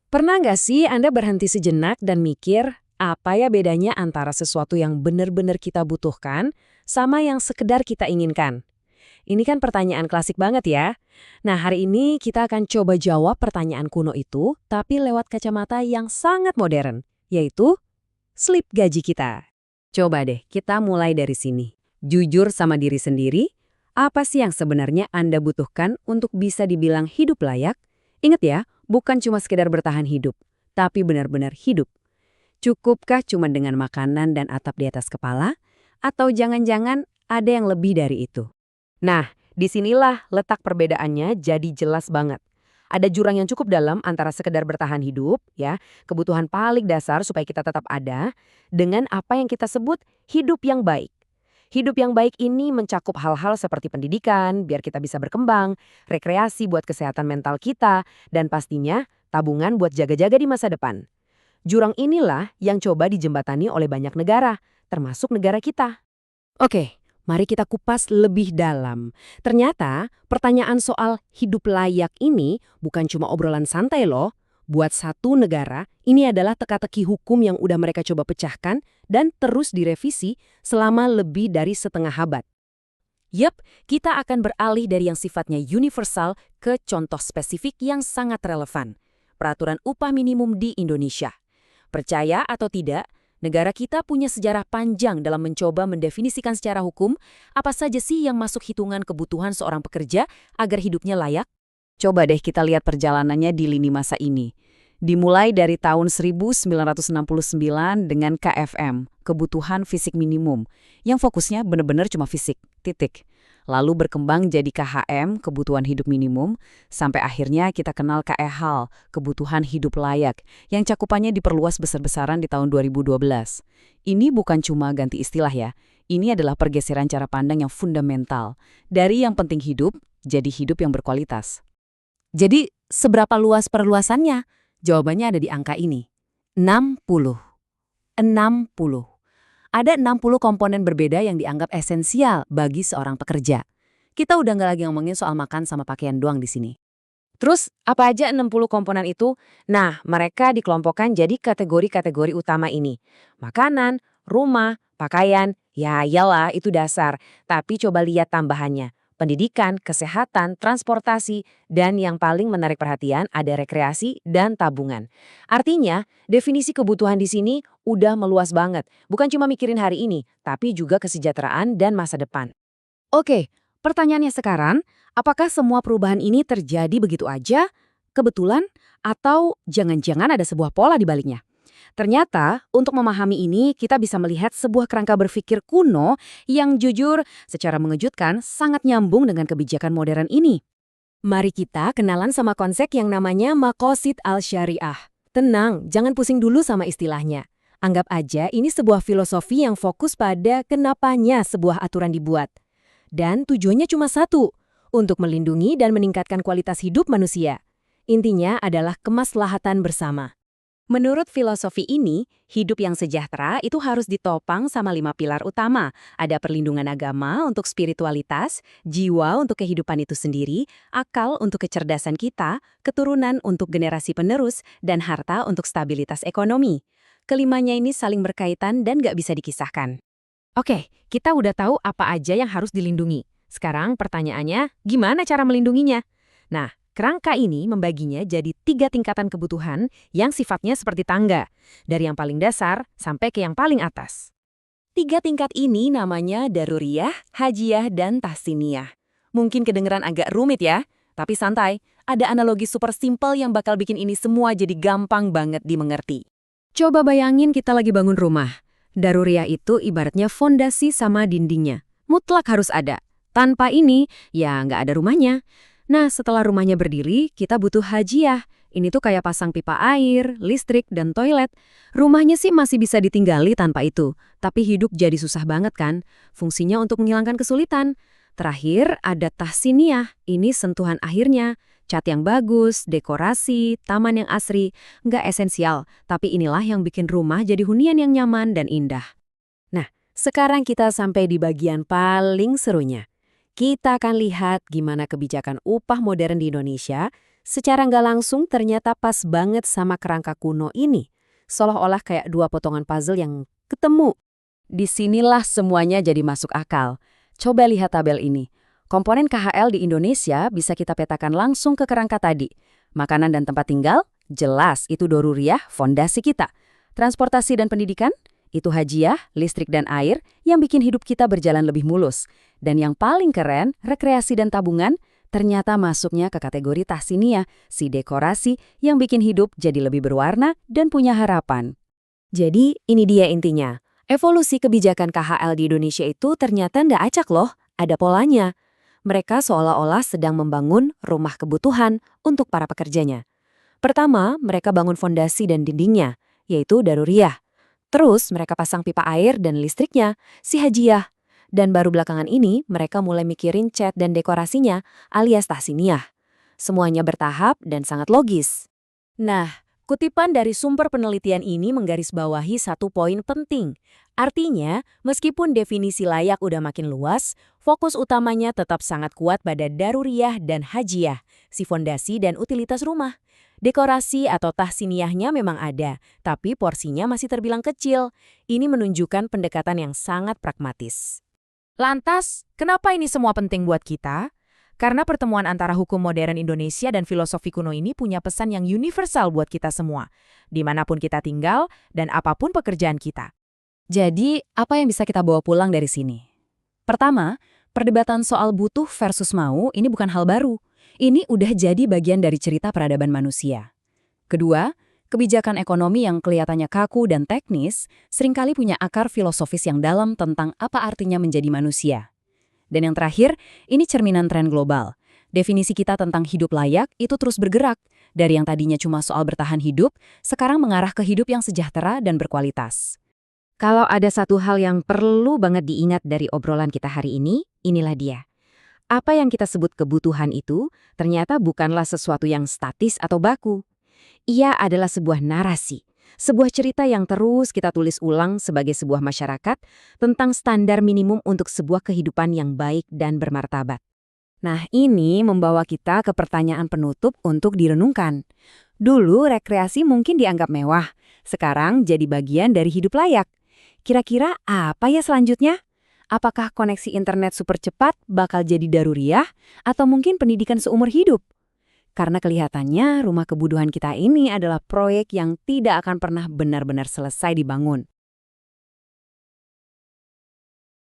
Pernah nggak sih Anda berhenti sejenak dan mikir, apa ya bedanya antara sesuatu yang benar-benar kita butuhkan sama yang sekedar kita inginkan? Ini kan pertanyaan klasik banget ya. Nah, hari ini kita akan coba jawab pertanyaan kuno itu, tapi lewat kacamata yang sangat modern, yaitu slip gaji kita. Coba deh, kita mulai dari sini. Jujur sama diri sendiri, apa sih yang sebenarnya Anda butuhkan untuk bisa dibilang hidup layak? Ingat ya, bukan cuma sekedar bertahan hidup, tapi benar-benar hidup. Cukupkah cuma dengan makanan dan atap di atas kepala? Atau jangan-jangan ada yang lebih dari itu? Nah, disinilah letak perbedaannya jadi jelas banget. Ada jurang yang cukup dalam antara sekedar bertahan hidup, ya, kebutuhan paling dasar supaya kita tetap ada, dengan apa yang kita sebut hidup yang baik. Hidup yang baik ini mencakup hal-hal seperti pendidikan, biar kita bisa berkembang, rekreasi buat kesehatan mental kita, dan pastinya tabungan buat jaga-jaga di masa depan. Jurang inilah yang coba dijembatani oleh banyak negara, termasuk negara kita. Oke, mari kita kupas lebih dalam. Ternyata, pertanyaan soal hidup layak ini bukan cuma obrolan santai loh. Buat satu negara, ini adalah teka-teki hukum yang udah mereka coba pecahkan dan terus direvisi selama lebih dari setengah abad. Yep, kita akan beralih dari yang sifatnya universal ke contoh spesifik yang sangat relevan. Peraturan upah minimum di Indonesia. Percaya atau tidak, negara kita punya sejarah panjang dalam mencoba mendefinisikan secara hukum apa saja sih yang masuk hitungan kebutuhan seorang pekerja agar hidupnya layak. Coba deh kita lihat perjalanannya di lini masa ini. Dimulai dari tahun 1969 dengan KFM, Kebutuhan Fisik Minimum, yang fokusnya benar-benar cuma fisik, titik. Lalu berkembang jadi KHM, Kebutuhan Hidup Minimum, sampai akhirnya kita kenal KEHAL, Kebutuhan Hidup Layak, yang cakupannya diperluas besar-besaran di tahun 2012. Ini bukan cuma ganti istilah ya, ini adalah pergeseran cara pandang yang fundamental. Dari yang penting hidup, jadi hidup yang berkualitas. Jadi, seberapa luas perluasannya? Jawabannya ada di angka ini. 60. 60. Ada 60 komponen berbeda yang dianggap esensial bagi seorang pekerja. Kita udah nggak lagi ngomongin soal makan sama pakaian doang di sini. Terus, apa aja 60 komponen itu? Nah, mereka dikelompokkan jadi kategori-kategori utama ini. Makanan, rumah, pakaian, ya iyalah itu dasar. Tapi coba lihat tambahannya. Pendidikan, kesehatan, transportasi, dan yang paling menarik perhatian ada rekreasi dan tabungan. Artinya, definisi kebutuhan di sini udah meluas banget. Bukan cuma mikirin hari ini, tapi juga kesejahteraan dan masa depan. Oke, pertanyaannya sekarang, apakah semua perubahan ini terjadi begitu aja, kebetulan, atau jangan-jangan ada sebuah pola di baliknya? Ternyata, untuk memahami ini, kita bisa melihat sebuah kerangka berpikir kuno yang jujur, secara mengejutkan, sangat nyambung dengan kebijakan modern ini. Mari kita kenalan sama konsep yang namanya Maqasid al-Syariah. Tenang, jangan pusing dulu sama istilahnya. Anggap aja ini sebuah filosofi yang fokus pada kenapanya sebuah aturan dibuat. Dan tujuannya cuma satu, untuk melindungi dan meningkatkan kualitas hidup manusia. Intinya adalah kemaslahatan bersama. Menurut filosofi ini, hidup yang sejahtera itu harus ditopang sama 5 pilar utama. Ada perlindungan agama untuk spiritualitas, jiwa untuk kehidupan itu sendiri, akal untuk kecerdasan kita, keturunan untuk generasi penerus, dan harta untuk stabilitas ekonomi. Kelimanya ini saling berkaitan dan nggak bisa dikisahkan. Oke, kita udah tahu apa aja yang harus dilindungi. Sekarang pertanyaannya, gimana cara melindunginya? Nah, kerangka ini membaginya jadi 3 tingkatan kebutuhan yang sifatnya seperti tangga, dari yang paling dasar sampai ke yang paling atas. 3 tingkat ini namanya daruriyah, hajiyah, dan tahsiniyah. Mungkin kedengeran agak rumit ya, tapi santai, ada analogi super simple yang bakal bikin ini semua jadi gampang banget dimengerti. Coba bayangin kita lagi bangun rumah. Daruriyah itu ibaratnya fondasi sama dindingnya. Mutlak harus ada. Tanpa ini, ya nggak ada rumahnya. Nah, setelah rumahnya berdiri, kita butuh hajiyah. Ini tuh kayak pasang pipa air, listrik, dan toilet. Rumahnya sih masih bisa ditinggali tanpa itu. Tapi hidup jadi susah banget kan? Fungsinya untuk menghilangkan kesulitan. Terakhir, ada tahsiniyah. Ini sentuhan akhirnya. Cat yang bagus, dekorasi, taman yang asri. Nggak esensial, tapi inilah yang bikin rumah jadi hunian yang nyaman dan indah. Nah, sekarang kita sampai di bagian paling serunya. Kita akan lihat gimana kebijakan upah modern di Indonesia Secara nggak langsung ternyata pas banget sama kerangka kuno ini. Seolah-olah kayak dua potongan puzzle yang ketemu. Disinilah semuanya jadi masuk akal. Coba lihat tabel ini. Komponen KHL di Indonesia bisa kita petakan langsung ke kerangka tadi. Makanan dan tempat tinggal, jelas itu doruriyah, fondasi kita. Transportasi dan pendidikan, itu hajiah, listrik dan air yang bikin hidup kita berjalan lebih mulus. Dan yang paling keren, rekreasi dan tabungan, ternyata masuknya ke kategori tahsiniyah, si dekorasi yang bikin hidup jadi lebih berwarna dan punya harapan. Jadi, ini dia intinya. Evolusi kebijakan KHL di Indonesia itu ternyata nggak acak loh, ada polanya. Mereka seolah-olah sedang membangun rumah kebutuhan untuk para pekerjanya. Pertama, mereka bangun fondasi dan dindingnya, yaitu daruriyah. Terus mereka pasang pipa air dan listriknya, si hajiah. Dan baru belakangan ini, mereka mulai mikirin cat dan dekorasinya, alias tahsiniyah. Semuanya bertahap dan sangat logis. Nah, kutipan dari sumber penelitian ini menggarisbawahi satu poin penting. Artinya, meskipun definisi layak udah makin luas, fokus utamanya tetap sangat kuat pada daruriyah dan hajiah, si fondasi dan utilitas rumah. Dekorasi atau tahsiniyahnya memang ada, tapi porsinya masih terbilang kecil. Ini menunjukkan pendekatan yang sangat pragmatis. Lantas, kenapa ini semua penting buat kita? Karena pertemuan antara hukum modern Indonesia dan filosofi kuno ini punya pesan yang universal buat kita semua, dimanapun kita tinggal dan apapun pekerjaan kita. Jadi, apa yang bisa kita bawa pulang dari sini? Pertama, perdebatan soal butuh versus mau ini bukan hal baru. Ini udah jadi bagian dari cerita peradaban manusia. Kedua, kebijakan ekonomi yang kelihatannya kaku dan teknis seringkali punya akar filosofis yang dalam tentang apa artinya menjadi manusia. Dan yang terakhir, ini cerminan tren global. Definisi kita tentang hidup layak itu terus bergerak. Dari yang tadinya cuma soal bertahan hidup, sekarang mengarah ke hidup yang sejahtera dan berkualitas. Kalau ada satu hal yang perlu banget diingat dari obrolan kita hari ini, inilah dia. Apa yang kita sebut kebutuhan itu ternyata bukanlah sesuatu yang statis atau baku. Ia adalah sebuah narasi, sebuah cerita yang terus kita tulis ulang sebagai sebuah masyarakat tentang standar minimum untuk sebuah kehidupan yang baik dan bermartabat. Nah, ini membawa kita ke pertanyaan penutup untuk direnungkan. Dulu rekreasi mungkin dianggap mewah, sekarang jadi bagian dari hidup layak. Kira-kira apa ya selanjutnya? Apakah koneksi internet super cepat bakal jadi daruriyah atau mungkin pendidikan seumur hidup? Karena kelihatannya rumah kebutuhan kita ini adalah proyek yang tidak akan pernah benar-benar selesai dibangun.